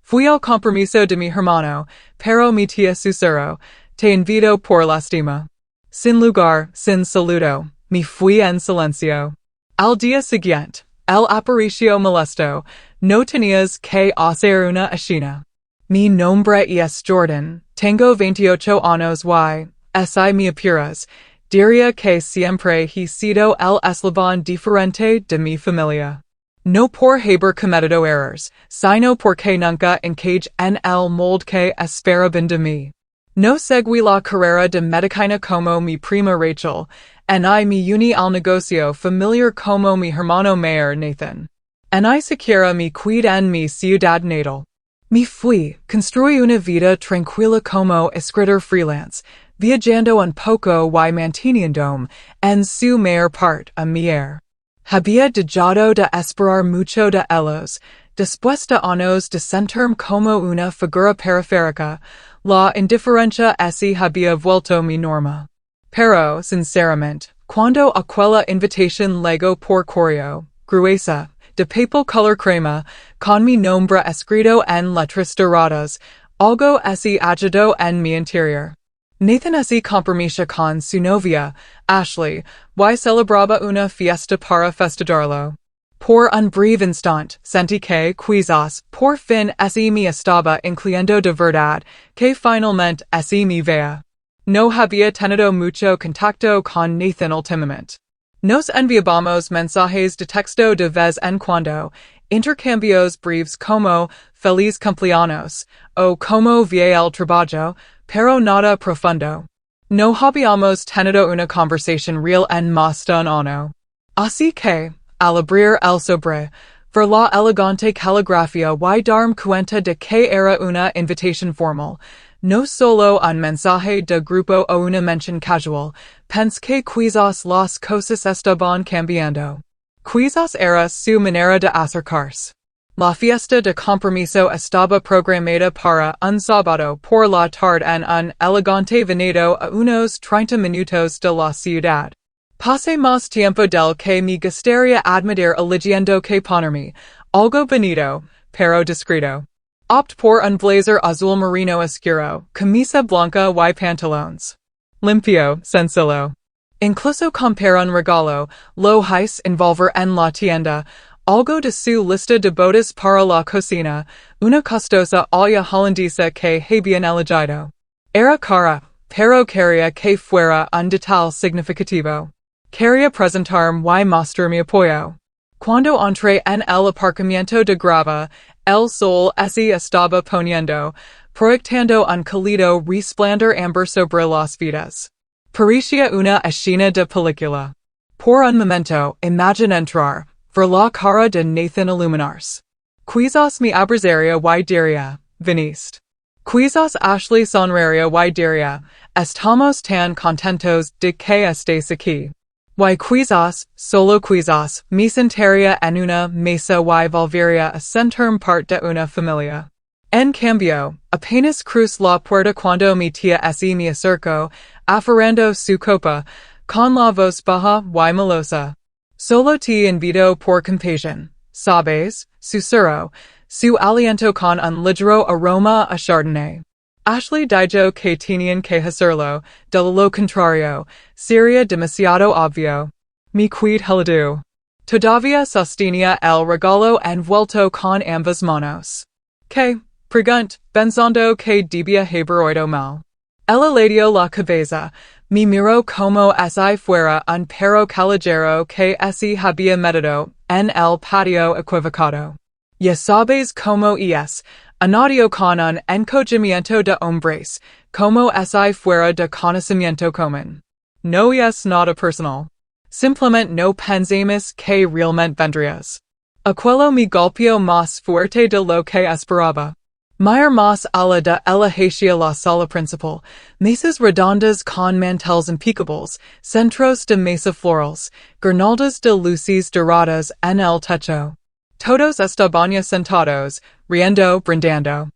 Fui al compromiso de mi hermano, pero mi tía Susurró, te invitó por lástima. Sin lugar, sin saludo, me fui en silencio. Al día siguiente, el apareció molesto, no tenías que hacer una escena. Mi nombre es Jordan, tengo 28 años y, si me apuras, diría que siempre he sido el eslabón diferente de mi familia. No por haber cometido errores, sino porque nunca encajé en el molde que esperaban de mí. No seguí la carrera de medicina como mi prima Rachel, ni me uní al negocio familiar como mi hermano mayor Nathan. Ni siquiera me quedé en mi ciudad natal. Me fui, construí una vida tranquila como escritor freelance, viajando un poco y manteniéndome en su mayor parte a mi aire. Había dejado de esperar mucho de ellos, después de años de sentirme como una figura periférica, la indiferencia esa había vuelto mi norma. Pero, sinceramente, cuando aquella invitación llegó por correo, gruesa, de papel color crema, con mi nombre escrito en letras doradas, algo así agitó en mi interior. Nathan se compromiso con su novia, Ashley, y celebraba una fiesta para festejarlo. Por un breve instante, sentí que, quizás, por fin ese me estaba incluyendo de verdad, que finalmente ese me veía. No había tenido mucho contacto con Nathan últimamente. Nos enviábamos mensajes de texto de vez en cuando, intercambios breves como feliz cumpleaños, o como vi el trabajo, pero nada profundo. No habíamos tenido una conversación real en más de un año. Así que, al abrir el sobre, ver la elegante caligrafía y darme cuenta de que era una invitación formal, no solo un mensaje de grupo o una mención casual, pensé que quizás las cosas estaban cambiando. Quizás era su manera de acercarse. La fiesta de compromiso estaba programada para un sábado por la tarde en un elegante venedo a unos 30 minutos de la ciudad. Pasé más tiempo del que me gustaría admitir eligiendo que ponerme, algo bonito, pero discreto. Opté por un blazer azul marino oscuro, camisa blanca y pantalones. Limpio, sencillo. Incluso compré un regalo, lo hice envolver en la tienda, algo de su lista de bodas para la cocina, una costosa olla holandesa que habían elegido. Era cara, pero quería que fuera un detalle significativo. Quería presentarme y mostrar mi apoyo. Cuando entré en el aparcamiento de grava, el sol se estaba poniendo, proyectando un cálido resplandor amber sobre las vidas. Parecía una escena de película. Por un momento, imaginé entrar, ver la cara de Nathan iluminarse. Quizás me abrazaría y diría, viniste. Quizás Ashley sonreiría y diría, estamos tan contentos de que estés aquí. Y quizás, solo quizás, me sentaría en una mesa y volvería a sentirme parte de una familia. En cambio, apenas crucé la puerta cuando mi tía se me acercó, aferrando su copa, con la voz baja y melosa. Solo te invito por compasión, sabes, susurró, su aliento con un ligero aroma a chardonnay. Ashley dijo que tenían que hacerlo, de lo contrario, sería demasiado obvio. Me quedé helado. Todavía sostenía el regalo envuelto con ambas manos. Que, pregunté, pensando que debía haber oído mal. Ella le dio la cabeza, me miró como si fuera un perro callejero que se había metido en el patio equivocado. Ya sabes cómo es, añadió con un encogimiento de hombres, como si fuera de conocimiento común. No es nada personal. Simplemente no pensemos que realmente vendrías. Aquello me golpeó más fuerte de lo que esperaba. Mayor más ala de ella hacia la sala principal, mesas redondas con manteles impecables, centros de mesa florals, guirnaldas de luces doradas en el techo. Todos estaban sentados, riendo, brindando.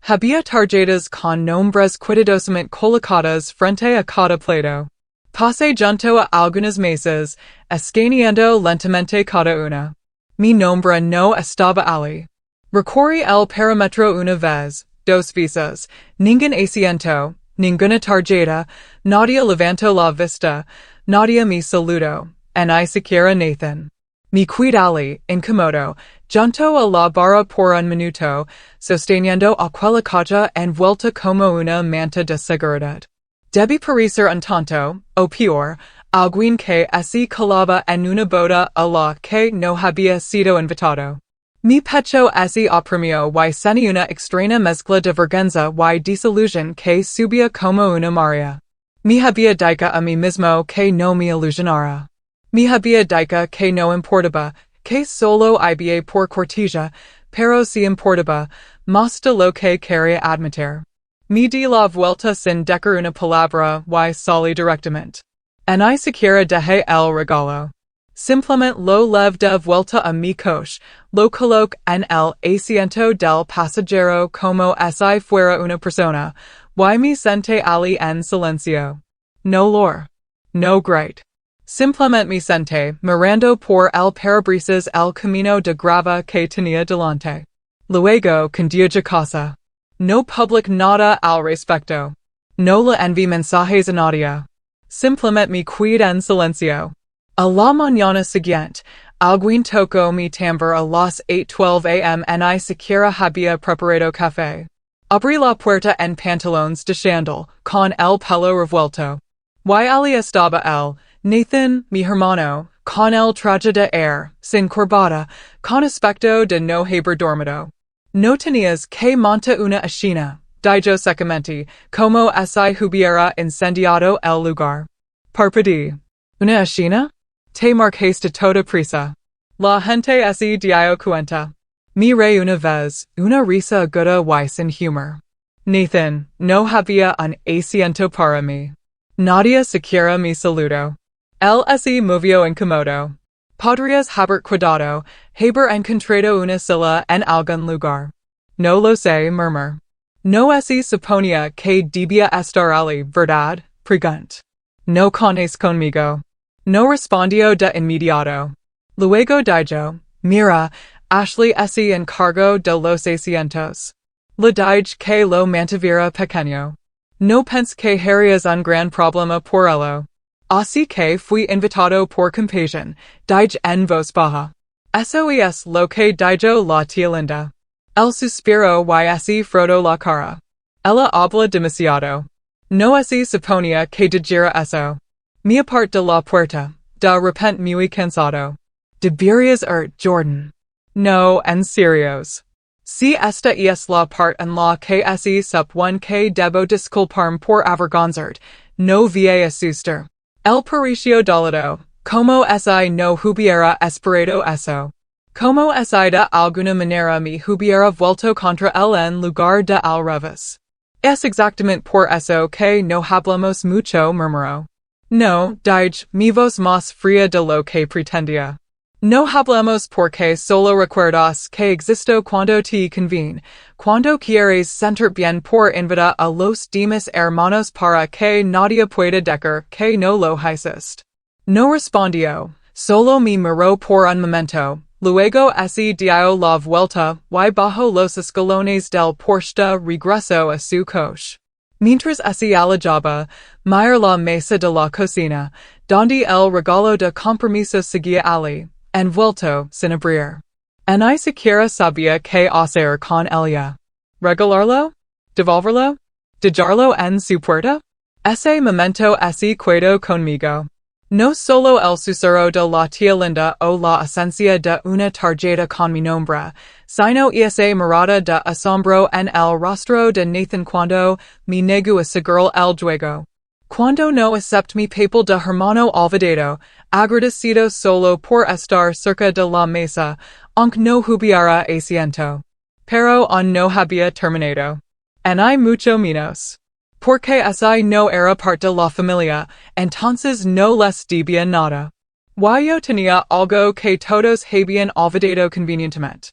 Había tarjetas con nombres cuidadosamente colocadas frente a cada plato. Pasé junto a algunas mesas, escaneando lentamente cada una. Mi nombre no estaba allí. Recorrí el perímetro una vez, dos veces, ningún asiento, ninguna tarjeta, nadie levantó la vista, nadie me saludó, ni siquiera Nathan. Me quedé incómodo, junto a la barra por un minuto, sosteniendo aquella caja envuelta como una manta de seguridad. Debí parecer un tonto, o peor, alguien que se colaba en una boda a la que no había sido invitado. Mi pecho se oprimió y sentí una extraña mezcla de vergüenza y desilusión que subía como una marea. Me había dicho a mí mismo que no me ilusionara. Me había dicho que no importaba, que solo había por cortesía, pero si importaba, más de lo que quería admitir. Me di la vuelta sin decir una palabra y salí directamente. Ni siquiera dejé el regalo. Simplemente lo levé de vuelta a mi coche, lo coloqué en el asiento del pasajero como si fuera una persona, y me senté allí en silencio. No lor. No great. Simplemente me senté, mirando por el parabrisas el camino de grava que tenía delante. Luego conduí a casa. No public nada al respecto. No le envié mensajes a nadie. Simplemente me quedé en silencio. A la mañana siguiente, alguien tocó mi timbre a las 8:12 am ni siquiera había preparado café. Abrí la puerta en pantalones de chandal, con el pelo revuelto. Y allí estaba él, Nathan, mi hermano, con el traje de air, sin corbata, con aspecto de no haber dormido. No tenías que montar una escena, dijo secamente, como si hubiera incendiado el lugar. Parpadí. ¿Una escena? Te marcaste toda prisa. La gente se dio cuenta. Me reí una vez, una risa aguda y sin humor. Nathan, no había un asiento para mí. Nadie siquiera me saludó. Él se movió incómodo. Podrías haber cuidado, haber encontrado una silla en algún lugar. No lo sé, murmur. No se suponía que debía estar allí, ¿verdad? Pregunt. No contes conmigo. No respondió de inmediato. Luego dijo, mira, Ashley se encargó de los asientos. Le dije que lo mantuviera pequeño. No pense que harías un gran problema por ello. Así que fui invitado por compasión, dije en voz baja. Eso es lo que dijo la tía linda. Él suspiró y se frotó la cara. Ella habla demasiado. No se suponía que dijera eso. Me aparté de la puerta, de repente muy cansado. Deberías Jordan. No, en serios. Si esta es la parte en la que se supone que debo disculparme por avergonzarte, no voy a asustar. El pareció dolido, como si no hubiera esperado eso. Como si de alguna manera me hubiera vuelto contra él en lugar de al revés. Es exactamente por eso que no hablamos mucho, murmuró. No, dije, mi voz más fría de lo que pretendía. No hablamos porque solo recuerdas que existo cuando te conviene, cuando quieres sentir bien por invitar a los demás hermanos para que nadie pueda decir que no lo hiciste. No respondió, solo me miró por un momento, luego se dio la vuelta y bajo los escalones del porche regresó a su coche. Mientras se alejaba, miró la mesa de la cocina, donde el regalo de compromiso seguía allí, envuelto, sin abrir. Ni siquiera sabía qué hacer con ella. ¿Regalarlo? ¿Devolverlo? ¿Dejarlo en su puerta? Ese momento se quedó conmigo. No solo el susurro de la tía linda o la ausencia de una tarjeta con mi nombre, sino esa mirada de asombro en el rostro de Nathan cuando me negó a seguir el juego. Cuando no acepté mi papel de hermano olvidado, agradecido solo por estar cerca de la mesa, aunque no hubiera asiento. Pero aún no había terminado. Ni mucho menos. Porque si no era parte de la familia, entonces no les debía nada. Yo tenía algo que todos habían olvidado convenientemente.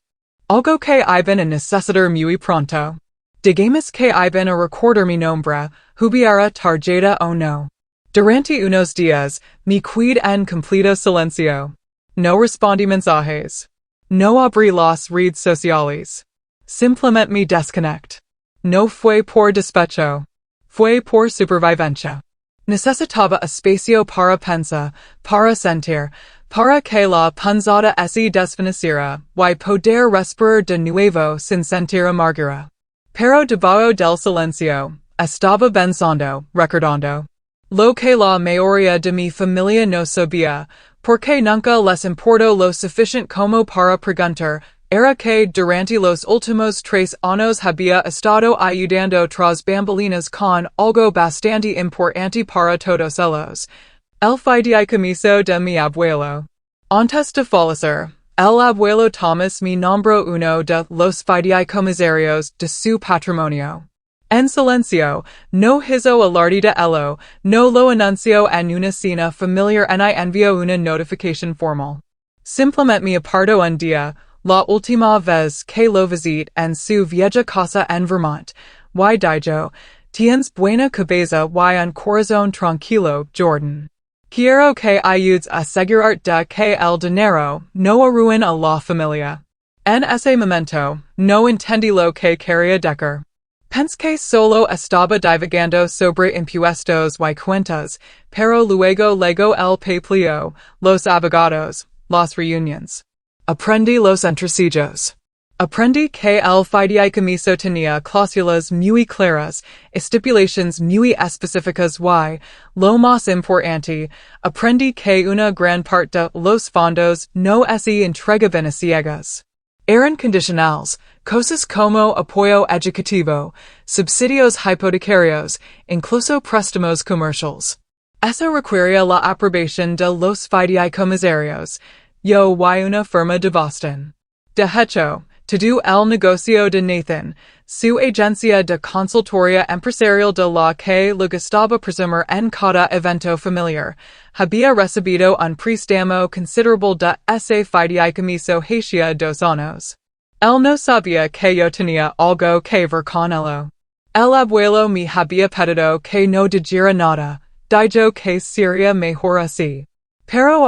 Algo que iban a necesitar muy pronto. Digamos que iban a recordar mi nombre, hubiera tarjeta o no. Durante unos días, me quedé en completo silencio. No respondí mensajes. No abrí las redes sociales. Simplemente me desconect. No fue por despecho. Fue por supervivencia. Necesitaba espacio para pensar, para sentir, para que la punzada se desvaneciera, y poder respirar de nuevo sin sentir amargura. Pero debajo del silencio, estaba pensando, recordando. Lo que la mayoría de mi familia no sabía, porque nunca les importó lo suficiente como para preguntar, era que durante los últimos 3 años había estado ayudando tras bambalinas con algo bastante importante para todos ellos. El fideicomiso de mi abuelo. Antes de fallecer, el abuelo Thomas me nombró uno de los fideicomisarios de su patrimonio. En silencio, no hizo alarde de ello, no lo anunció en una cena familiar ni envió una notificación formal. Simplemente me apartó un día, la última vez que lo visité en su vieja casa en Vermont, y dijo, tienes buena cabeza y un corazón tranquilo, Jordan. Quiero que ayudes a asegurarte de que el dinero no arruine a la familia. En ese momento, no entendí lo que quería decir. Pensé que solo estaba divagando sobre impuestos y cuentas, pero luego el papeleo, los abogados, las reuniones. Aprendí los entresillos. Aprendí que el fideicomiso tenía cláusulas muy claras, estipulaciones muy específicas y, lo más importante, aprendí que una gran parte de los fondos no se entregaban a ciegas. Eran condicionales, cosas como apoyo educativo, subsidios hipotecarios, incluso préstamos comerciales. Eso requería la aprobación de los fideicomisarios. Yo y una firma de Boston. De hecho, todo el negocio de Nathan, su agencia de consultoría empresarial de la que le gustaba presumir en cada evento familiar, había recibido un préstamo considerable de ese fideicomiso hacía 2 años. Él no sabía que yo tenía algo que ver con ello. El abuelo me había pedido que no dijera nada, dijo que sería mejor así. Pero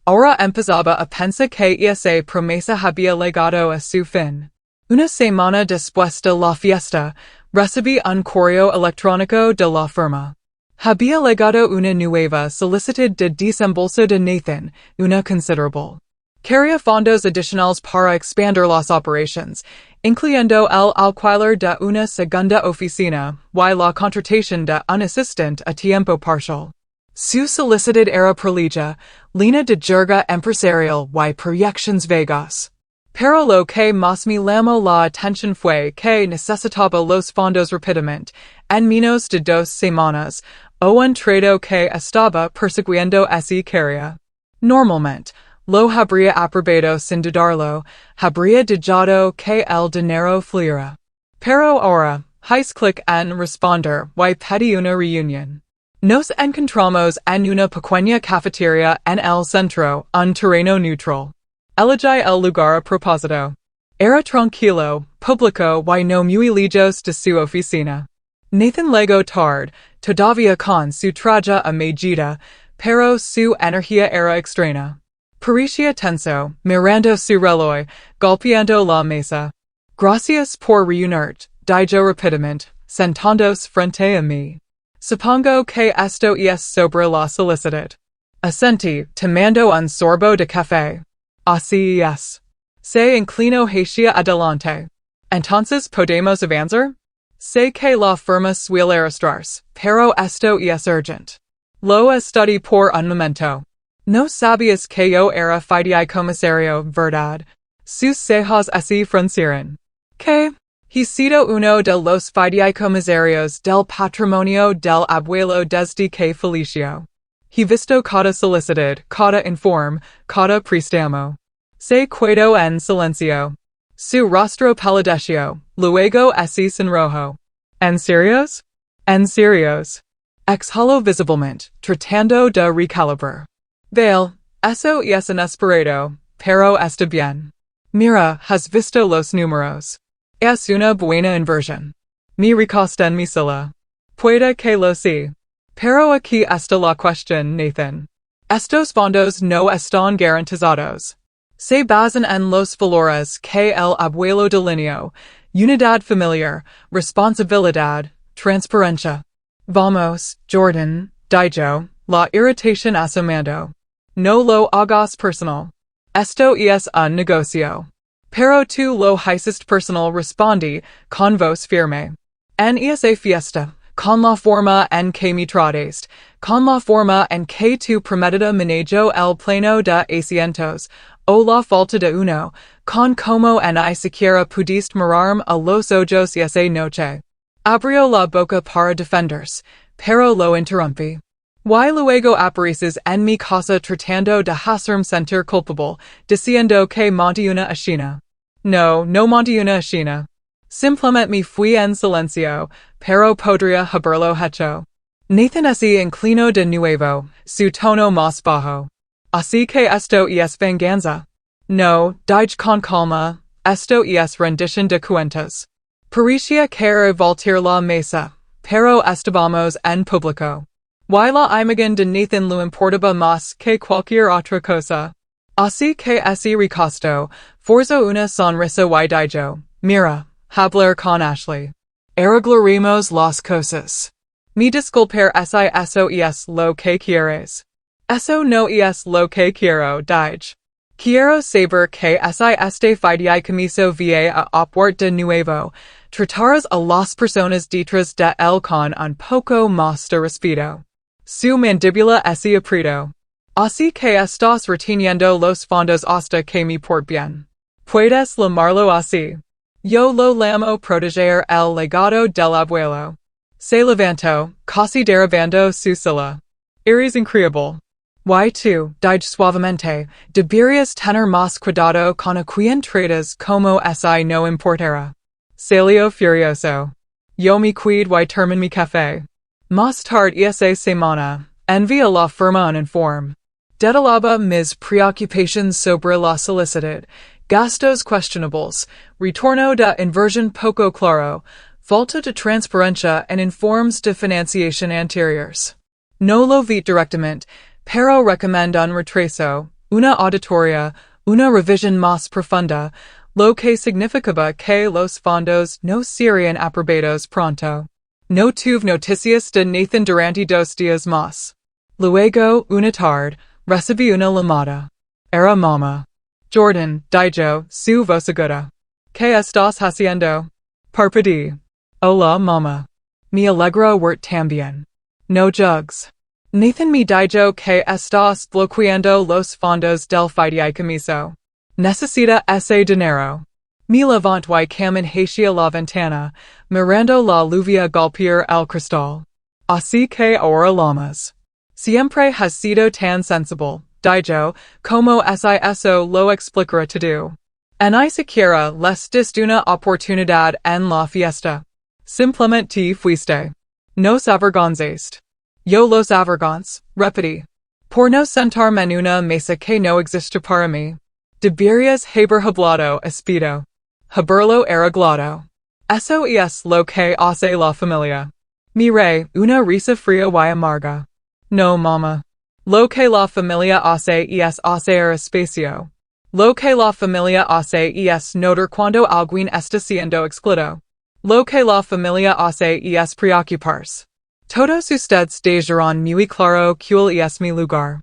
ahora empezaba a pensar que esa promesa había llegado a su fin. Una semana después de la fiesta, recibí un correo electrónico de la firma. Había llegado una nueva solicitud de desembolso de Nathan, una considerable. Quería fondos adicionales para expandir las operaciones, incluyendo el alquiler de una segunda oficina y la contratación de un asistente a tiempo parcial. Su solicitud era prolija, llena de jerga empresarial y proyecciones vagas. Pero lo que más me llamó la atención fue que necesitaba los fondos rápidamente, en menos de 2 semanas, o un trato que estaba persiguiendo esa quería. Normalmente, lo habría aprobado sin dudarlo, habría dejado que el dinero fluyera. Pero ahora, hice clic en responder y pedí una reunión. Nos encontramos en una pequeña cafetería en el centro, un terreno neutral. Elegí el lugar a propósito. Era tranquilo, público y no muy lejos de su oficina. Nathan llegó tarde, todavía con su traje a medida, pero su energía era extraña. Parecía tenso, mirando su reloj, golpeando la mesa. Gracias por reunirte, dijo rápidamente, sentándose frente a mí. Supongo que esto es sobre la solicitud. Asentí, tomando un sorbo de café. Así es. Se inclinó hacia adelante. Entonces podemos avanzar? Sé que la firma suele arrastrarse, pero esto es urgente. Lo estudié por un momento. No sabías que yo era fideicomisario, ¿verdad? Sus cejas se fruncieron. ¿Qué? He sido uno de los fideicomisarios del patrimonio del abuelo desde que falleció. He visto cada solicitud, cada informe, cada préstamo. Se quedó en silencio. Su rostro palideció, luego se sonrojó. ¿En serios? En serios. Exhaló visiblemente, tratando de recalibrar. Vale, eso es inesperado, pero está bien. Mira, has visto los números. Es una buena inversión. Me recosté en mi silla. Puede que lo sí. Pero aquí está la cuestión, Nathan. Estos fondos no están garantizados. Se basan en los valores que el abuelo delineó, unidad familiar, responsabilidad, transparencia. Vamos, Jordan, dijo, la irritación asomando. No lo hagas personal. Esto es un negocio. Pero tú lo hiciste personal, respondí, con voz firme. En esa fiesta, con la forma en que me trataste, con la forma en que tu prometida manejó el pleno de asientos, o la falta de uno, con como en ni siquiera pudiste mirarme a los ojos esa noche. Abrió la boca para defenderse, pero lo interrumpí. Y luego apareces en mi casa tratando de hacerme sentir culpable, diciendo que monté una escena. No monté una escena. Simplemente me fui en silencio, pero podría haberlo hecho. Nathan se inclinó de nuevo, su tono más bajo. Así que esto es venganza. No, dije con calma, esto es rendición de cuentas. Parecía querer voltear la mesa, pero estábamos en público. Y la imagen de Nathan lo importaba más que cualquier otra cosa. Así que se recostó, forzó una sonrisa y dijo, mira, hablar con Ashley. Arreglaremos las cosas. Me disculpar si eso es lo que quieres. Eso no es lo que quiero, dije. Quiero saber que este fideicomiso va a actuar de nuevo. Tratarás a las personas detrás de él con un poco más de respeto. Su mandíbula se apretó. Así que estás reteniendo los fondos hasta que me porte bien. Puedes llamarlo así. Yo lo llamo proteger el legado del abuelo. Se levantó, casi derribando su silla. Eres increíble. Y tú, dije suavemente, deberías tener más cuidado con a quien tratas como si no importara. Salió furioso. Yo me cuido y terminé mi café. Más tarde esa semana, envié a la firma un informe. Detalaba mis preocupaciones sobre la solicitud, gastos questionables, retorno de inversión poco claro, falta de transparencia en informes de financiación anteriores. No lo vi directamente, pero recomiendo un retraso, una auditoría, una revisión más profunda, lo que significaba que los fondos no serían aprobados pronto. No tuve noticias de Nathan durante 2 días más. Luego, una tarde, recibí una llamada. Era mamá. Jordan, dijo, su voz aguda. ¿Qué estás haciendo? Parpadeé. Hola, mamá. Me alegra verte también. No jugs. Nathan me dijo que estás bloqueando los fondos del fideicomiso. Necesita ese dinero. Me levanto y camino hacia la ventana, mirando la lluvia golpear el cristal. Así que ahora llamas. Siempre has sido tan sensible, dijo, como si eso lo explicara todo. Ni siquiera les diste una oportunidad en la fiesta. Simplemente te fuiste. Nos avergonzaste. Yo los avergonzo, repetí. Por no sentarme en una mesa que no existe para mí. Deberías haber hablado, espero. Haberlo arreglado. Eso es lo que hace la familia. Miré, una risa fría y amarga. No, mamá. Lo que la familia hace es hacer espacio. Lo que la familia hace es notar cuando alguien está siendo excluido. Lo que la familia hace es preocuparse. Todos ustedes dejarán muy claro cuál es mi lugar.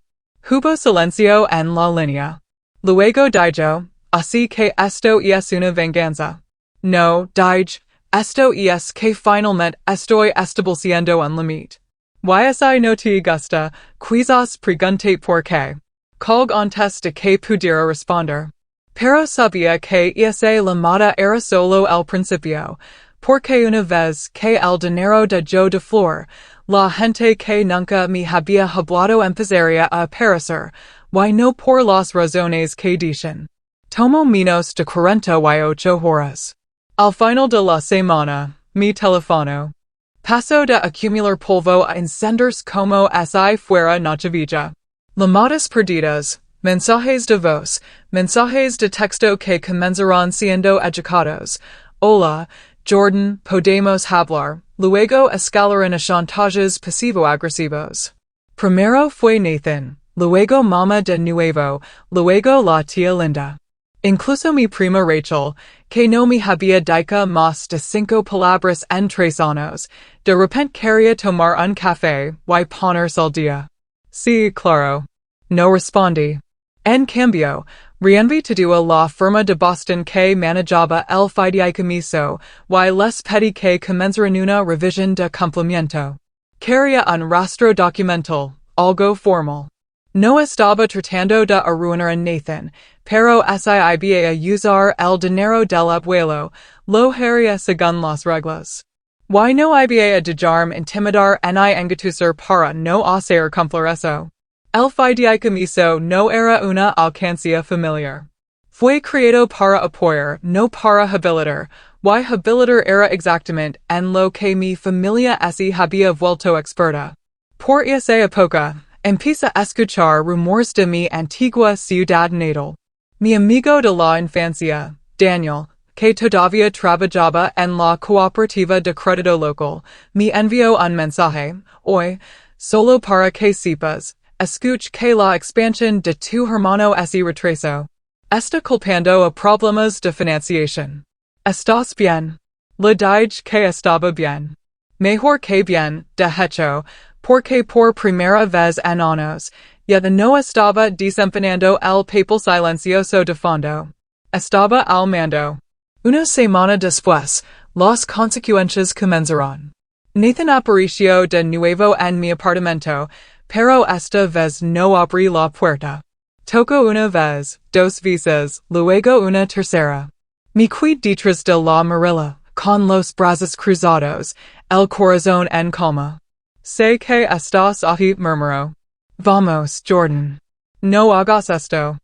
Hubo silencio en la línea. Luego dijo, así que esto es una venganza. No, dije, esto es que finalmente estoy estableciendo un límite. Y si no te gusta, quizás pregunte por qué. Colg antes de que pudiera responder. Pero sabía que esa llamada era solo el principio, porque una vez que el dinero de yo de flor, la gente que nunca me había hablado empezaría a aparecer, y no por las razones que dicen. Tomo menos de 48 horas. Al final de la semana, mi teléfono pasó de acumular polvo a encenderse como si fuera Nochevilla. Llamadas perdidas, mensajes de voz, mensajes de texto que comenzarán siendo educados. Hola, Jordan, podemos hablar, luego escalarán a chantajes pasivo-agresivos. Primero fue Nathan, Luego mama de nuevo, luego la tía linda. Incluso mi prima Rachel, que no me había dicho más de 5 palabras en 3 años, de repente quería tomar un café y ponerse al día. Sí, claro. No respondí. En cambio, reinvitado a la firma de Boston que manejaba el fideicomiso y les pedí que comenzaran una revisión de cumplimiento. Quería un rastro documental, algo formal. No estaba tratando de arruinar a Nathan, pero si iba a usar el dinero del abuelo, lo haría según las reglas. Y no iba a dejarme intimidar ni engatusar para no hacer cumplir eso. El fideicomiso no era una alcancía familiar. Fue creado para apoyar, no para habilitar, y habilitar era exactamente en lo que mi familia se había vuelto experta. Por esa época, empieza a escuchar rumores de mi antigua ciudad natal. Mi amigo de la infancia, Daniel, que todavía trabajaba en la cooperativa de crédito local, me envió un mensaje, hoy, solo para que sepas, escuch que la expansión de tu hermano se retrasó. Está culpando a problemas de financiación. ¿Estás bien? Le dije que estaba bien. Mejor que bien, de hecho, porque por primera vez en años, ya no estaba desempeñando el papel silencioso de fondo. Estaba al mando. Una semana después, las consecuencias comenzaron. Nathan apareció de nuevo en mi apartamento, pero esta vez no abrí la puerta. Tocó una vez, 2 veces, luego una tercera. Me fui detrás de la Marilla, con los brazos cruzados, el corazón en calma. Sé que estás ahí, murmuró. Vamos, Jordan. No hagas esto.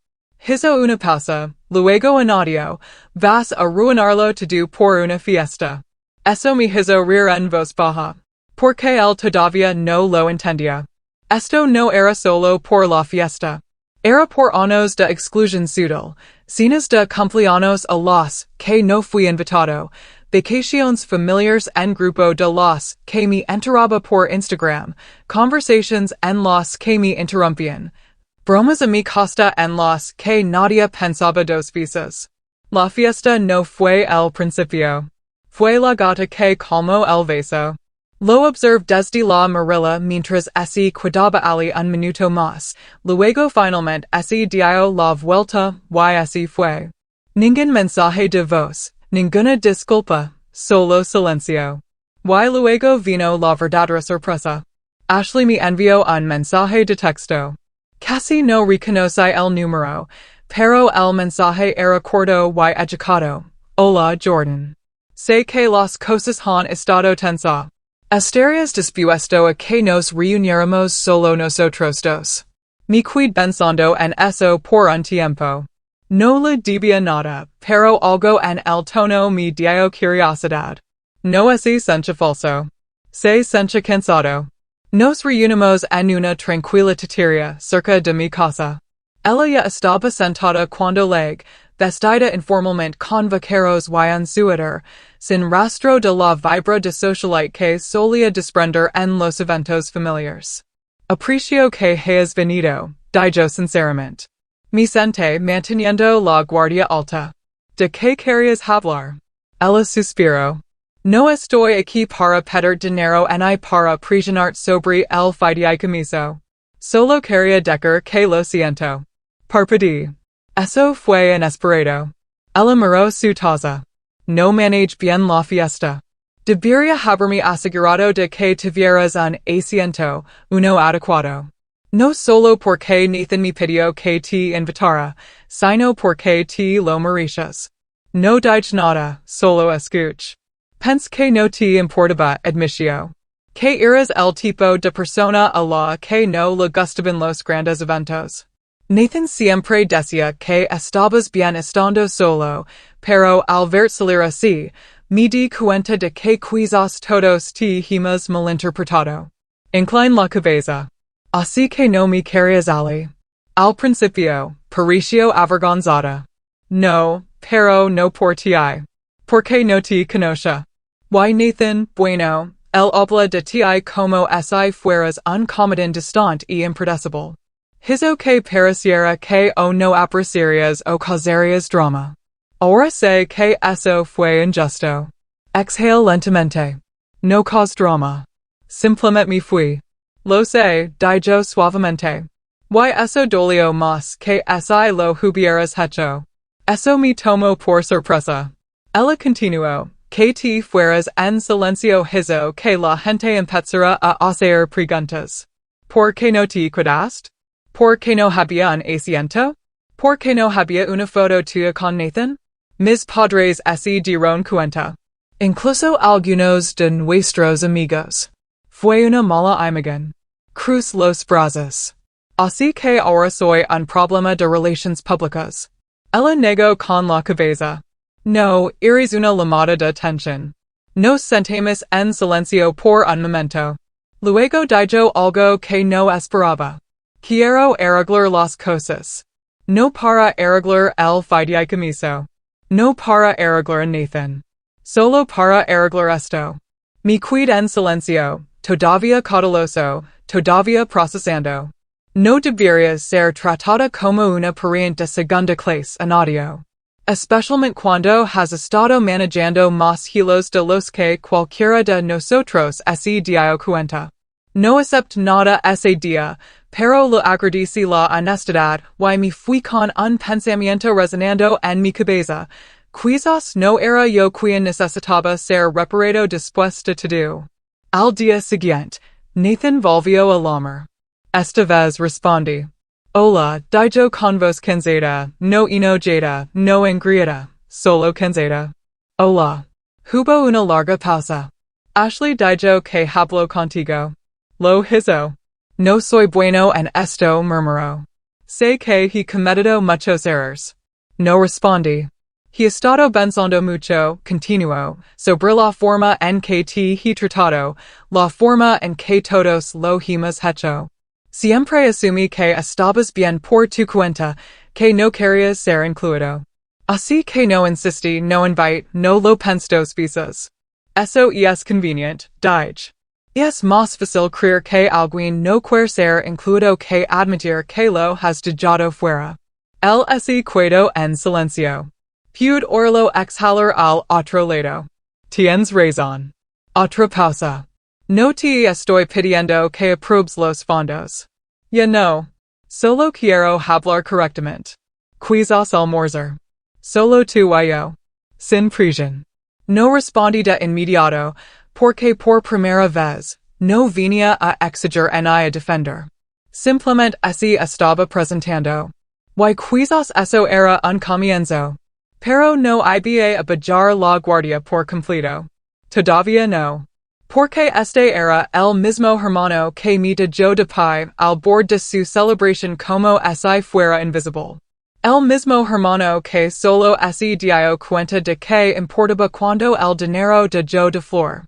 Hizo una pausa, luego añadió, vas a arruinarlo todo por una fiesta. Eso me hizo reír en voz baja, porque él todavía no lo entendía. Esto no era solo por la fiesta. Era por años de exclusión social, cenas de cumpleaños a las que no fui invitado, vacaciones familiares en grupo de las que me enteraba por Instagram, conversations en las que me interrumpían, bromas a mi costa en las que nadie pensaba 2 veces. La fiesta no fue el principio. Fue la gota que calmó el vaso. Lo observé desde la Marilla mientras se quedaba allí un minuto más, luego finalmente se dio la vuelta y se fue. Ningún mensaje de voz, ninguna disculpa, solo silencio. Y luego vino la verdadera sorpresa. Ashley me envió un mensaje de texto. Casi no reconocí el número, pero el mensaje era corto y educado. Hola, Jordan. Sé que las cosas han estado tensas. ¿Estarías dispuesto a que nos reuniéramos solo nosotros 2? Me quedé pensando en eso por un tiempo. No le debía nada, pero algo en el tono me dio curiosidad. No es sencha falso. Se sencha cansado. Nos reunimos en una tranquila trattoria cerca de mi casa. Ella ya estaba sentada cuando llegué, vestida informalmente con vaqueros y un suéter, sin rastro de la vibra de socialite que solía desprender en los eventos familiares. Aprecio que hayas venido, dijo sinceramente. Me senté manteniendo la guardia alta. ¿De qué querías hablar? Ella suspiró. No estoy aquí para pedir dinero ni para presionar sobre el fideicomiso. Solo quería decir que lo siento. Parpadí. Eso fue inesperado. Ella miró su taza. No manage bien la fiesta. Debería haberme asegurado de que tuvieras un asiento, uno adecuado. No solo porque Nathan me pidió que te invitara, sino porque te lo mereces. No dije nada, solo escuch. Pensé que no te importaba, admitió. Que eres el tipo de persona a la que no le gustaban los grandes eventos. Nathan siempre decía que estabas bien estando solo, pero al ver salir así, me di cuenta de que quizás todos te hemos malinterpretado. Incline la cabeza. Así que no me querías allí. Al principio, pareció avergonzada. No, pero no por ti. Porque no te conoce. Y Nathan, bueno, él habla de ti como si fueras un comedian distante y impredecible. Hizo que pareciera que o no apreciarías o causarías drama. Ahora sé que eso fue injusto. Exhale lentamente. No caused drama. Simplemente me fui. Lo sé, dijo suavemente. Y eso dolió más que si lo hubieras hecho. Eso me tomó por sorpresa. Ella continuó, que te fueras en silencio hizo que la gente empezara a hacer preguntas. ¿Por qué no te quedaste? ¿Por qué no había un asiento? ¿Por qué no había una foto tuya con Nathan? Mis padres se dieron cuenta. Incluso algunos de nuestros amigos. Fue una mala imagen. Cruz los brazos. Así que ahora soy un problema de relaciones públicas. Ella negó con la cabeza. No, eres una llamada de atención. Nos sentamos en silencio por un momento. Luego dijo algo que no esperaba. Quiero arreglar las cosas. No para arreglar el fideicomiso. No para arreglar a Nathan. Solo para arreglar esto. Me quedé en silencio, todavía cauteloso, todavía procesando. No debería ser tratada como una pariente de segunda clase en audio. Especialmente cuando has estado manejando más hilos de los que cualquiera de nosotros se dio cuenta. No acepto nada ese día, pero lo agradecí la honestidad y me fui con un pensamiento resonando en mi cabeza. Quizás no era yo quien necesitaba ser reparado después de todo. Al día siguiente, Nathan volvió a llamar. Esta vez respondí. Hola, dijo con voz cansada, no enojada, no engrieta, solo cansada. Hola. Hubo una larga pausa. Ashley dijo que habló contigo. Lo hizo. No soy bueno en esto, murmuró. Sé que he cometido muchos errores. No respondí. He estado pensando mucho, continuó, sobre la forma en que te he tratado, la forma en que todos lo hemos hecho. Siempre asumí que estabas bien por tu cuenta, que no querías ser incluido. Así que no insistí, no invite, no lo pensé dos veces. Eso es convenient, dije. Es más fácil creer que alguien no quiere ser incluido que admitir que lo has dejado fuera. Él se quedó en silencio. Pude oírlo exhalar al otro lado. Tienes razón. Otra pausa. No te estoy pidiendo que apruebes los fondos. Ya no. Solo quiero hablar correctamente. Quizás almorzar. Solo tú y yo. Sin presión. No respondí de inmediato, porque por primera vez, no venía a exigir ni a defender. Simplemente así estaba presentando. Y quizás eso era un comienzo. Pero no iba a bajar la guardia por completo. Todavía no. Porque este era el mismo hermano que me dejó de pie al borde de su celebración como si fuera invisible. El mismo hermano que solo se dio cuenta de que importaba cuando el dinero dejó de flor.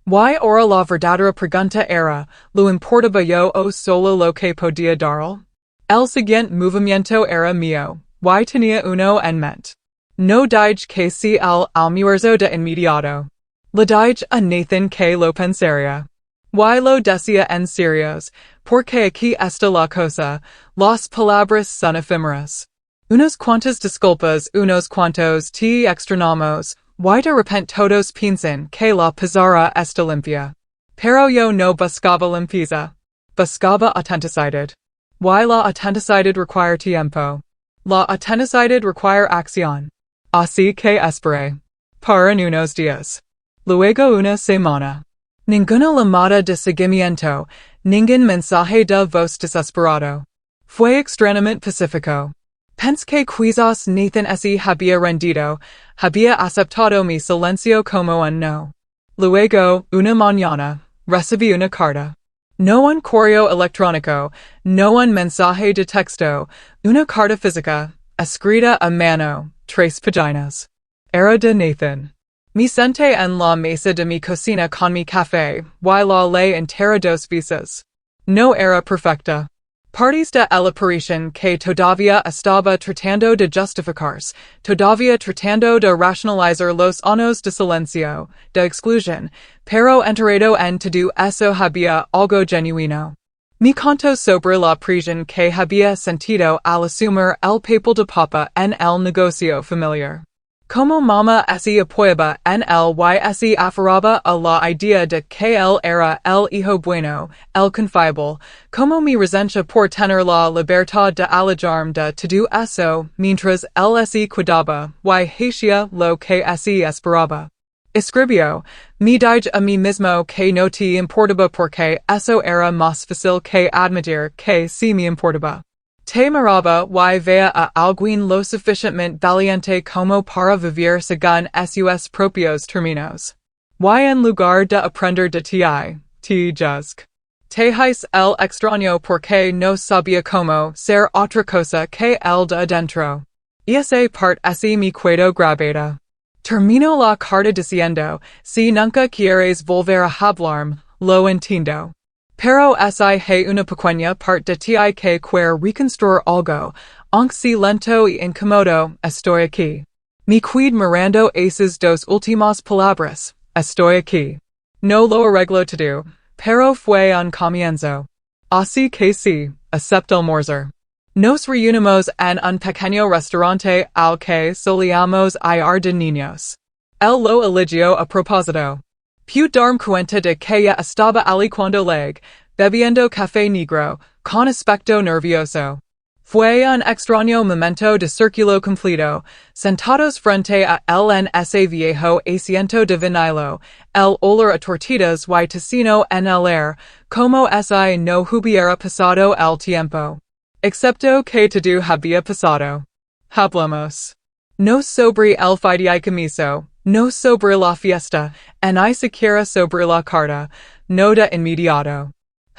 Y ahora la verdadera pregunta era, ¿lo importaba yo o solo lo que podía darle? El siguiente movimiento era mío, y tenía uno en mente. No dije que si el almuerzo de inmediato. Le dije a Nathan que lo pensaría. Y lo decía en serios, porque aquí está la cosa, las palabras son efímeras. Unos cuantos disculpas, unos cuantos te extrañamos, y de repente todos piensan que la pizarra está limpia. Pero yo no buscaba limpieza. Buscaba autenticidad. Y la autenticidad requiere tiempo. La autenticidad requiere acción. Así que esperé. Para unos días. Luego una semana. Ninguna llamada de seguimiento, ningún mensaje de voz desesperado. Fue extrañamente pacífico. Pensé que quizás Nathan se había rendido, había aceptado mi silencio como un no. Luego, una mañana, recibí una carta. No un correo electrónico, no un mensaje de texto, una carta física, escrita a mano, 3 páginas. Era de Nathan. Me senté en la mesa de mi cocina con mi café, y la leí entera 2 veces. No era perfecta. Partes de la aparición que todavía estaba tratando de justificarse, todavía tratando de racionalizar los años de silencio, de exclusión, pero enterado en todo eso había algo genuino. Mi canto sobre la prisión que había sentido al asumir el papel de papa en el negocio familiar. Como mama se apoyaba en él y se aferraba a la idea de que él era el hijo bueno, el confiable, como mi resencia por tener la libertad de alejarme de todo eso, mientras él se cuidaba, y hacía lo que se esperaba. Escribió, me dije a mí mismo que no te importaba porque eso era más fácil que admitir que sí me importaba. Te miraba y veía a alguien lo suficientemente valiente como para vivir según sus propios términos. Y en lugar de aprender de ti, te juzgo. Te hice el extraño porque no sabía cómo ser otra cosa que el de adentro. Esa parte así me quedo grabada. Termino la carta diciendo, si nunca quieres volver a hablarme, lo entiendo. Pero hay una pequeña parte de ti que quiere reconstruir algo, aunque si lento y incómodo, estoy aquí. Me qued mirando esas dos últimas palabras, estoy aquí. No lo arreglo todo, pero fue un comienzo. Así que sí, acepto almorzar. Nos reunimos en un pequeño restaurante al que solíamos ir de niños. Él lo eligió a propósito. Pude darme cuenta de que ya estaba allí cuando llegué, bebiendo café negro, con aspecto nervioso. Fue un extraño momento de círculo completo, sentados frente a él en ese viejo asiento de vinilo, el olor a tortillas y tocino en el aire, como si no hubiera pasado el tiempo. Excepto que todo había pasado. Hablamos. No sobre el fideicomiso, no sobre la fiesta, ni siquiera sobre la carta, no de inmediato.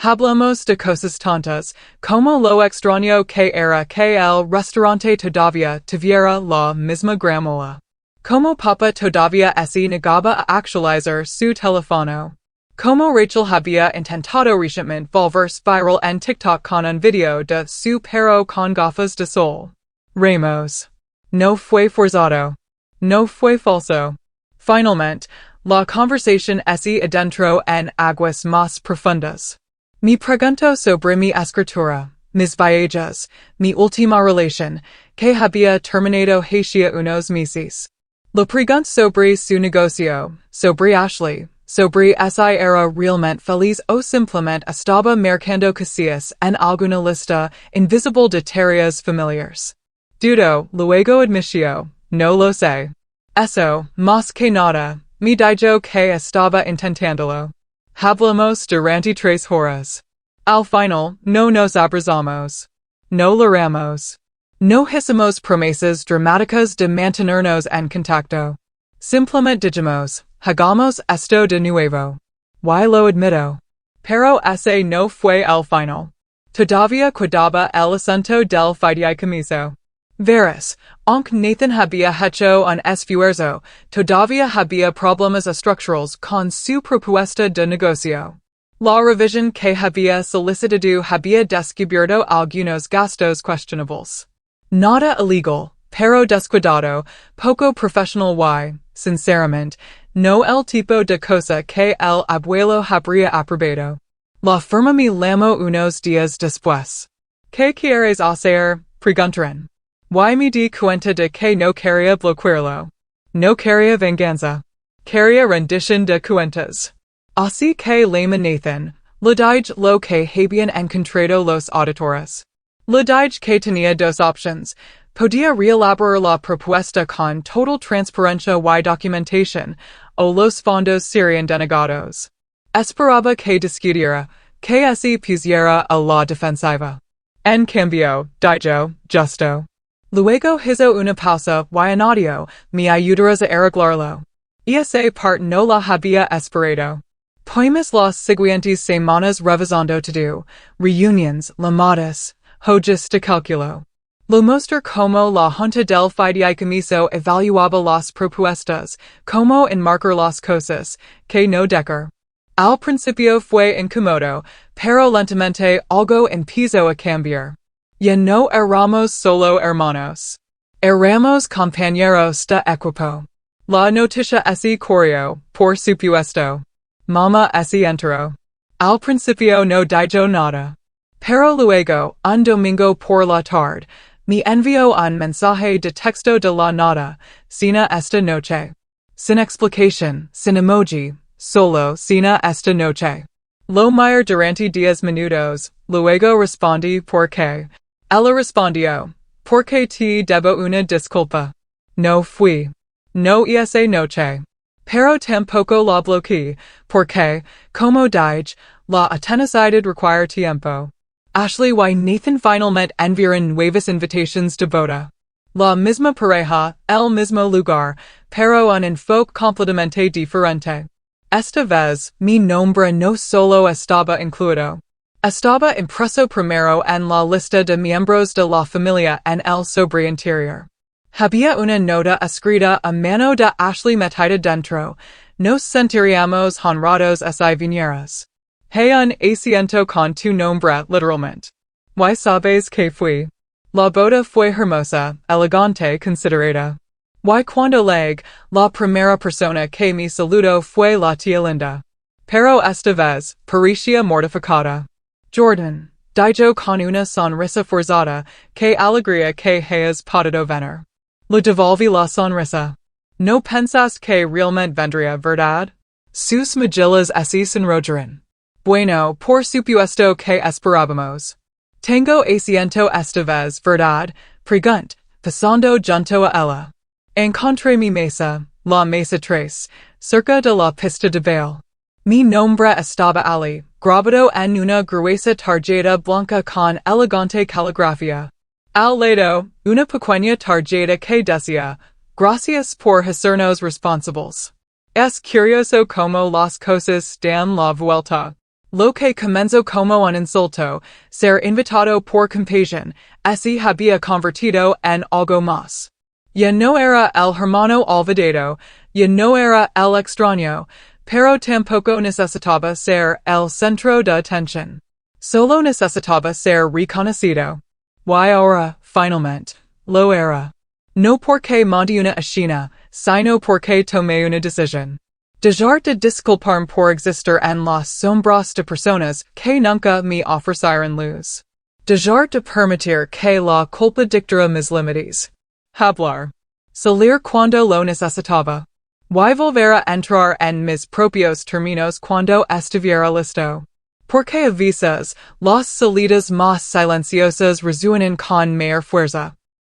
Hablamos de cosas tontas, como lo extraño que era que el restaurante todavía tuviera la misma gramola. Como papa todavía se negaba a actualizar su teléfono. Como Rachel había intentado recientemente volver spiral en TikTok con un video de su perro con gafas de sol. Ramos. No fue forzado. No fue falso. Finalmente, la conversación se adentró en aguas más profundas. Me preguntó sobre mi escritura, mis viajes, mi última relación, que había terminado hacía unos meses. Le pregunté sobre su negocio, sobre Ashley, sobre si era realmente feliz o simplemente estaba mercando casillas en alguna lista invisible de tareas familiares. Dudo, luego admitió, no lo sé. Eso, más que nada, me dijo que estaba intentándolo. Hablamos durante 3 horas. Al final, no nos abrazamos. No lloramos. No hicimos promesas dramáticas de mantenernos en contacto. Simplemente dijimos, hagamos esto de nuevo. Y lo admito. Pero ese no fue el final. Todavía cuidaba el asunto del fideicomiso. Verás, aunque Nathan había hecho un esfuerzo, todavía había problemas estructurales con su propuesta de negocio. La revisión que había solicitado había descubierto algunos gastos questionables. Nada ilegal, pero descuidado, poco profesional y, sinceramente, no el tipo de cosa que el abuelo habría aprobado. La firma me llamó unos días después. ¿Qué quieres hacer? Preguntaron. Y me di cuenta de que no quería bloquearlo. No quería venganza. Quería rendición de cuentas. Así que llamé Nathan. Le dije lo que habían encontrado los auditores. Le dije que tenía 2 opciones. Podía reelaborar la propuesta con total transparencia y documentación, o los fondos serían denegados. Esperaba que discutiera, que se pusiera a la defensiva. En cambio, dijo, justo. Luego hizo una pausa y añadió, me ayudarás a arreglarlo. Esa parte no la había esperado. Fuimos las siguientes semanas revisando todo, reuniones, llamadas, hojas de cálculo. Lo mostró como la junta del fideicomiso evaluaba las propuestas, como enmarcar las cosas, que no dejar. Al principio fue incómodo, pero lentamente algo empezó a cambiar. Ya no éramos solo hermanos. Éramos compañeros de equipo. La noticia se corrió, por supuesto. Mamá se enteró. Al principio no dijo nada. Pero luego, un domingo por la tarde, me envió un mensaje de texto de la nada, cena esta noche. Sin explicación, sin emoji, solo cena esta noche. Lo miro durante 10 minutos, luego respondí por qué. Ella respondió, porque te debo una disculpa. No fui. No esa noche. Pero tampoco la bloqueé, porque, como dije, la autenticidad require tiempo. Ashley y Nathan finalmente enviaron nuevas invitations de boda. La misma pareja, el mismo lugar, pero un enfoque completamente diferente. Esta vez, mi nombre no solo estaba incluido. Estaba impreso primero en la lista de miembros de la familia en el sobre interior. Había una nota escrita a mano de Ashley metida dentro. Nos sentiríamos honrados si vinieras. Hay un asiento con tu nombre, literalmente. Y sabes que fui. La boda fue hermosa, elegante, considerada. Y cuando llegué, la primera persona que me saludó fue la tía Linda. Pero esta vez, parecía mortificada. Jordan, dijo con una sonrisa forzada, que alegría que hayas podido venir. Le devolví la sonrisa. No pensas que realmente vendría, ¿verdad? Sus mejillas se sonrojaron. Bueno, por supuesto que esperábamos. Tengo asiento esta vez, ¿verdad? Pregunt, pasando junto a ella. Encontré mi mesa, la mesa 3, cerca de la pista de baile. Mi nombre estaba allí, grabado en una gruesa tarjeta blanca con elegante caligrafía. Al lado, una pequeña tarjeta que decía, gracias por hacernos responsables. Es curioso como las cosas dan la vuelta. Lo que comenzó como un insulto, ser invitado por compasión, se había convertido en algo más. Ya no era el hermano olvidado, ya no era el extraño, pero tampoco necesitaba ser el centro de atención. Solo necesitaba ser reconocido. Y ahora, finalmente, lo era. No porque monte una escena, sino porque tomé una decisión. Dejar de disculparme por existir en las sombras de personas que nunca me ofrecieron luz. Dejar de permitir que la culpa dictara mis límites. Hablar. Salir cuando lo necesitaba. Y volver a entrar en mis propios términos cuando estuviera listo. Porque a veces, las salidas más silenciosas resuenan con mayor fuerza.